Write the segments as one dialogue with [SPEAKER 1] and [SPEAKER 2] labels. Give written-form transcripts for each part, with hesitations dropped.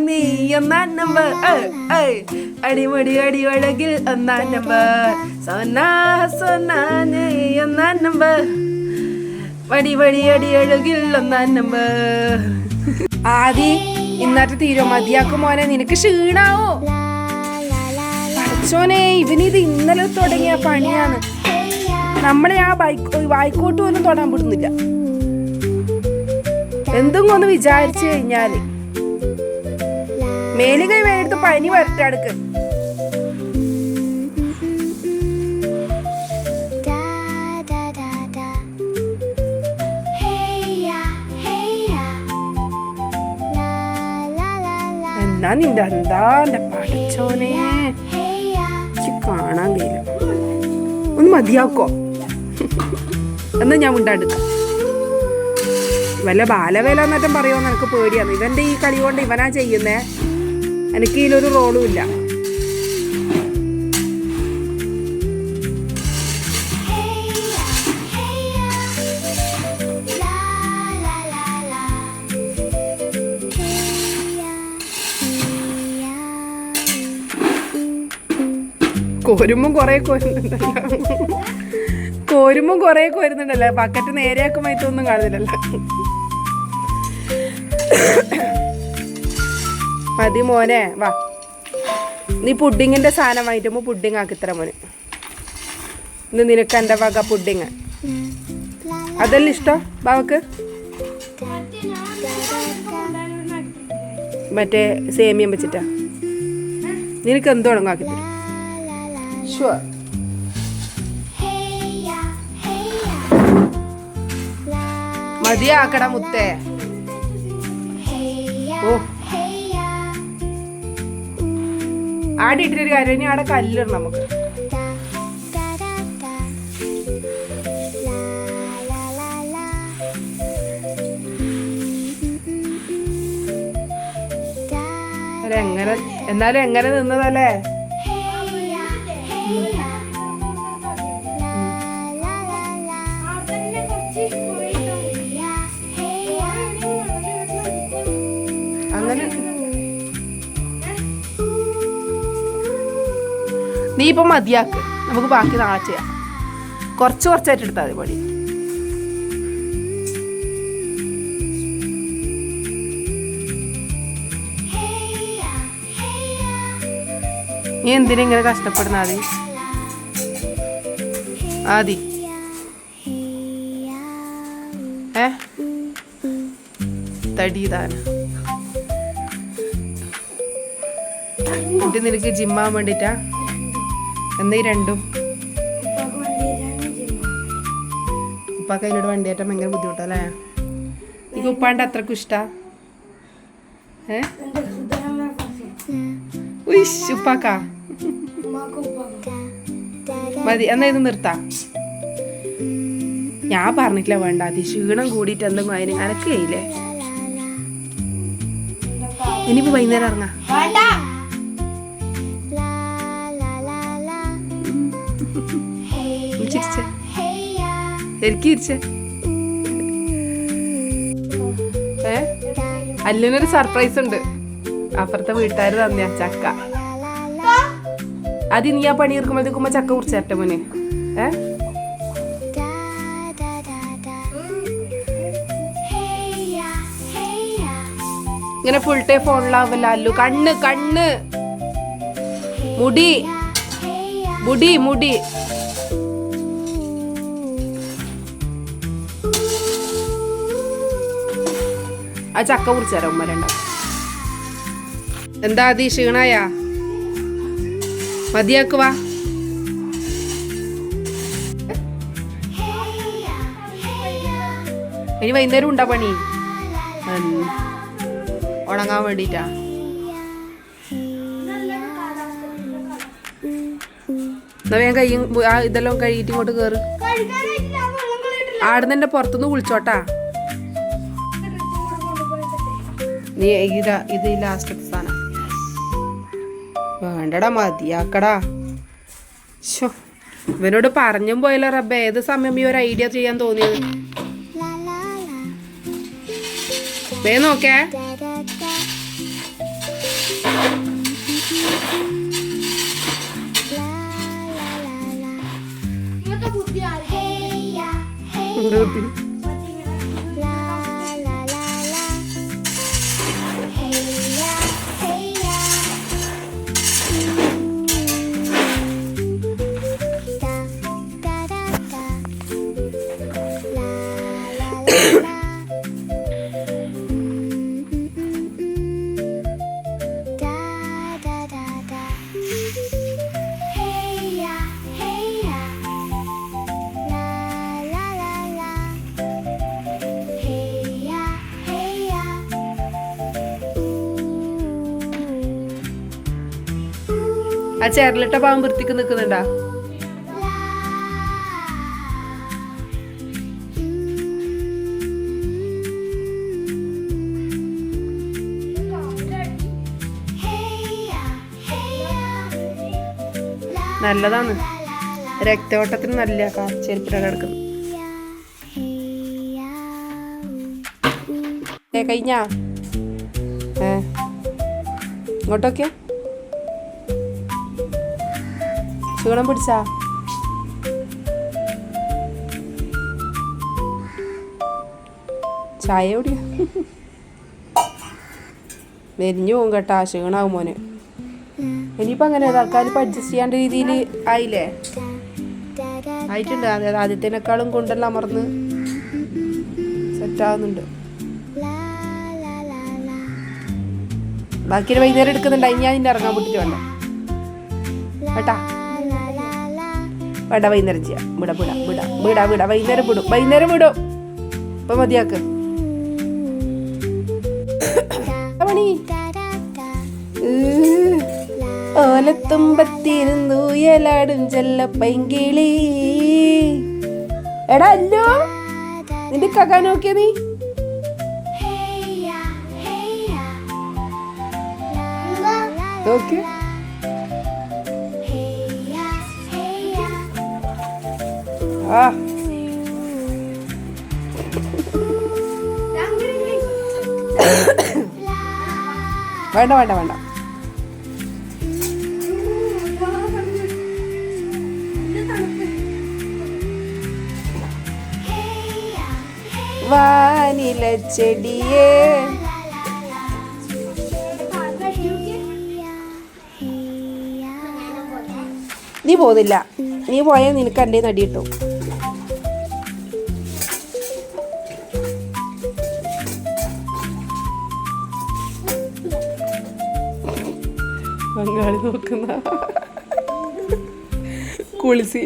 [SPEAKER 1] നീ ഒന്നാം നമ്പർ അടിമടി അടിവഴകിൽ ഒന്നാം നമ്പർ സോനാ നീ ഒന്നാം നമ്പർ വടി വടി അടി അഴകിൽ ഒന്നാം നമ്പർ. ആദി ഇന്നത്തെ തീരോ മതിയാക്കും മോനെ, നിനക്ക് ക്ഷീണാവോ? പഠിച്ചോനെ, ഇവനിത് ഇന്നലെ തുടങ്ങിയ പണിയാണ്. നമ്മളെ ആ വായിക്കോട്ട് പോലും തൊടാൻ വിടുന്നില്ല. എന്തും ഒന്ന് വിചാരിച്ചു കഴിഞ്ഞാല് മേലുകൈ വേണ്ടെടുത്ത് പനി വരട്ടടുക്ക്. എന്നാ നിന്റെ എന്താ എന്റെ പഠിച്ചോനെ, കാണാൻ കഴിയില്ല. ഒന്ന് മതിയാക്കോ എന്നാ ഞാൻ ഉണ്ടാടുക്ക. വല്ല ബാലവേല എന്നറ്റം പറയുമോന്ന് എനിക്ക് പേടിയാണ്. ഇവന്റെ ഈ കളി കൊണ്ട് ഇവനാ ചെയ്യുന്നേ, എനിക്ക് ഇതിലൊരു റോളും ഇല്ല. കോരുമ്പം കൊറേ കോരുന്നുണ്ടല്ലോ. ബക്കറ്റ് നേരെയാക്കുമ്പോ ഇതൊന്നും കാണുന്നില്ലല്ലോ. മതി മോനെ, വാ. നീ പുഡിങ്ങിന്റെ സാധനം വാങ്ങിട്ടുമ്പോ പുഡിങ് ആക്കിത്തര മോനെ. ഇന്ന് നിനക്ക് എൻ്റെ വക പുഡിങ്. അതല്ല ഇഷ്ടം ബാവക്ക്? മറ്റേ സേമിയം വെച്ചിട്ടാ? നിനക്ക് എന്തോ ആക്കിത്തരും. ഷുവർ. മതിയാക്കട മുത്തേ. ഓ, ആടിയിട്ടൊരു കാര്യം, ഇനി അവിടെ കല്ലിടണം നമുക്ക്. എന്നാലും എങ്ങനെ നിന്നതല്ലേ? അങ്ങനെ നീ ഇപ്പൊ മതിയാക്ക്, നമുക്ക് ബാക്കി നാളെ ചെയ്യാം. കുറച്ചായിട്ട് എടുത്താൽ മതി പണി. നീ എന്തിനാ ഇങ്ങനെ കഷ്ടപ്പെടുന്ന ആദി? തടിതാന എന്നിട്ട് നിനക്ക് ജിമ്മാൻ വേണ്ടിട്ടാ? എന്നീ രണ്ടും ഉപ്പാക്ക് അതിനോട് വണ്ടിയേറ്റാൻ ഭയങ്കര ബുദ്ധിമുട്ടല്ലേ? എനിക്ക് ഉപ്പാണ്ട് അത്രക്കും ഇഷ്ടാ? ഉപ്പാക്കാ മതി, എന്നാ ഇത് നിർത്താം. ഞാൻ പറഞ്ഞിട്ടില്ല വേണ്ട, അതി ക്ഷീണം കൂടിയിട്ട് എന്തെങ്കിലും അതിന് അനക്കയില്ലേ? ഇനിയിപ്പോ വൈകുന്നേരം ഇറങ്ങാം. അല്ലിനൊരു സർപ്രൈസ് ഉണ്ട്. അപ്പുറത്തെ വീട്ടുകാര് തന്നെയാ ചക്ക. അത് നീ ആ പണി എടുക്കുമ്പോഴത്തേക്കുമ്പോ ചക്ക കുറിച്ചേറ്റ മോനെ. ഇങ്ങനെ ഫുൾ ടൈം ഫോണിലാവല്ല അല്ലു. കണ്ണ് മുടി മുടി മുടി ആ ചക്ക കുറിച്ചേരാ ഉമ്മ രണ്ട. എന്താ അതി ക്ഷീണായ? മതിയാക്കുവാ. ഇനി വൈകുന്നേരം ഉണ്ടാ പണി ഉണങ്ങാൻ വേണ്ടിട്ടാ. എന്നാ ഞാൻ ഇതെല്ലാം കഴുകിട്ട് ഇങ്ങോട്ട് കേറ്. ആടുന്നെ പുറത്തുനിന്ന് വിളിച്ചോട്ടാ. നീ ഇത് ലാസ്റ്റത്തെ സാധനം വേണ്ടടാ, മതിയാക്കടാ. ഇവനോട് പറഞ്ഞും പോയല്ലോ റബ്ബേ, ഏത് സമയം ഈ ഒരു ഐഡിയ ചെയ്യാൻ തോന്നിയത്. നോക്കേ സുഹൃത്തി ആ ചേരലിട്ട പാവം വൃത്തിക്ക് നിൽക്കുന്നുണ്ടാ? നല്ലതാണ്, രക്തയോട്ടത്തിന് നല്ല ചെരുപ്പിട കിടക്കുന്നു. കഴിഞ്ഞാ ഇങ്ങോട്ടൊക്കെ ക്ഷീണം പിടിച്ചാ? ചായ കുടിയ മെരിഞ്ഞു പോകും കേട്ടാ, ക്ഷീണാവും മോനെ. ഇനിയിപ്പോ അങ്ങനെ തൽക്കാലം ഇപ്പൊ അഡ്ജസ്റ്റ് ചെയ്യാണ്ട രീതിയിൽ ആയില്ലേ? ആയിട്ടുണ്ട്. ആദ്യത്തേനേക്കാളും കൊണ്ടെല്ലാം അമർന്ന് സെറ്റാവുന്നുണ്ട്. ബാക്കി വൈകുന്നേരം എടുക്കുന്നുണ്ട്. ഞാൻ ഇന്നെ ഇറങ്ങാൻ വിട്ടിട്ട് വേണ്ട കേട്ടാ, വേണ്ട വൈകുന്നേരം ചെയ്യാം. വൈകുന്നേരം വിടും. ഇപ്പൊ മതിയാക്ക് പണി. ഓലത്തുമ്പത്തിരുന്നു ഉയലാടും ചെല്ലപ്പൈങ്കിളി. എടാ അല്ലോ, നിന്റെ കക്കാൻ നോക്കിയ നീ നോക്കിയ വേണ്ട വേണ്ട വേണ്ട. വാനില ചെടിയേ നീ പോകുന്നില്ല. നീ പോയാൽ നിനക്ക് എൻ്റെ നടി കിട്ടും. ബംഗാളി നോക്കുന്ന കുളിസി.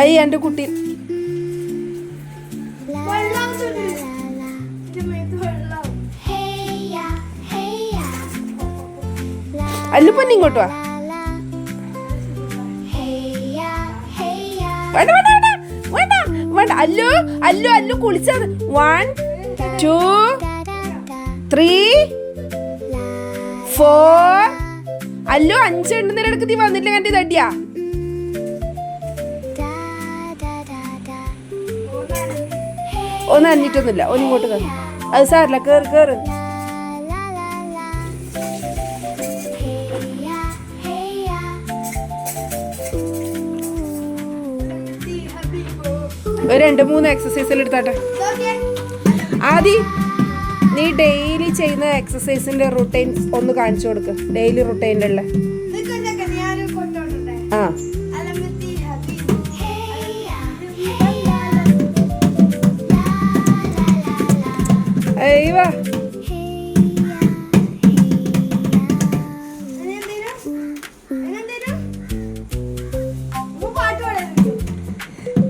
[SPEAKER 1] അയ്യ എൻ്റെ കുട്ടി അല്ലുപ്പന്നെ ഇങ്ങോട്ട് വാ. വേണ്ട വേണ്ട വേണ്ട വേണ്ട. അല്ലു അല്ലു അല്ലു കുളിച്ചത്. 1 2 3 4. അല്ലു 5 എണ്ണ എടുക്ക്. നീ വന്നില്ല കണ്ടി തട്ടിയാ. ഒന്ന് അഞ്ഞിട്ടൊന്നുമില്ല. ഒന്നിങ്ങോട്ട് കയറി. അത് സാറില്ല, കേറ് കേറ്. ഒരു 2-3 എക്സസൈസിൽ എടുത്താട്ടെ. ആദ്യം നീ ഡെയിലി ചെയ്യുന്ന എക്സസൈസിന്റെ റുട്ടീൻസ് ഒന്ന് കാണിച്ചു കൊടുക്ക്. ഡെയിലി റുട്ടീനിലുള്ള ആ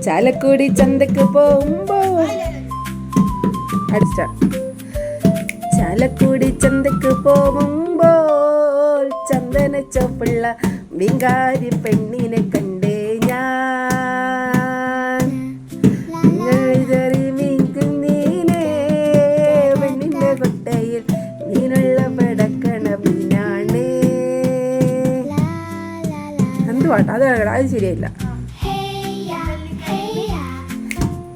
[SPEAKER 1] ചാലക്കുടി ചന്തക്ക് പോകുമ്പോ അടിച്ച ചാലക്കുടി ചന്തക്ക് പോകുമ്പോൾ ചന്ദന ചോപ്പുള്ള വിങ്കാരി പെണ്ണിനെ കണ്ടേ ഞാൻ. പെണ്ണിന്റെ കൊട്ടയിൽ നീനുള്ള പടക്കണ പിന്നാണ്. എന്ത് പാട്ടാ അത്? അത് ശരിയായില്ല.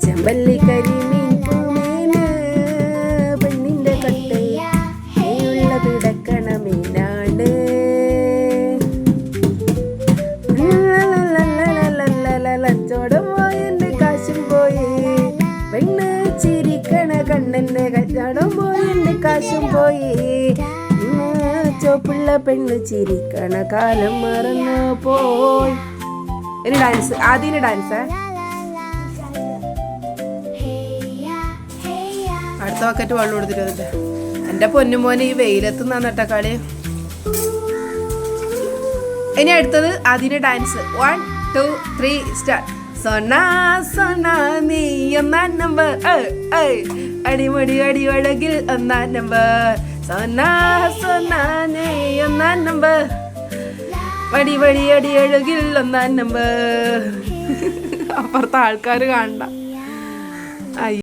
[SPEAKER 1] ചെമ്പല്ലി കരിമീൻ പൂമേന് പെണ്ണിന്റെ കട്ടയിൽ ചിരിയുള്ള പെണ്ണ് ചിരിക്കണ കാലം മറന്നു പോയി. ഇനി ഡാൻസ്, ആദ്യം ഡാൻസ്. അടുത്ത ബക്കറ്റ് വെള്ളം കൊടുത്തിട്ട് വന്നിട്ട് എൻ്റെ പൊന്നുമോനെ ഈ വെയിലത്ത് നിന്നിട്ട കളി. ഇനി അടുത്തത് അതിന് ഡാൻസ്. 1 2 3 സ്റ്റാർട്ട്. സൊന സൊന നീ ഒന്നാം നമ്പർ, അടിമടി അടിവഴകിൽ ഒന്നാം നമ്പർ. സൊന സൊന നീ ഒന്നാം നമ്പർ, വടി വടി അടി അഴകിൽ ഒന്നാം നമ്പർ. അപ്പുറത്തെ ആൾക്കാർ കാണണ്ട.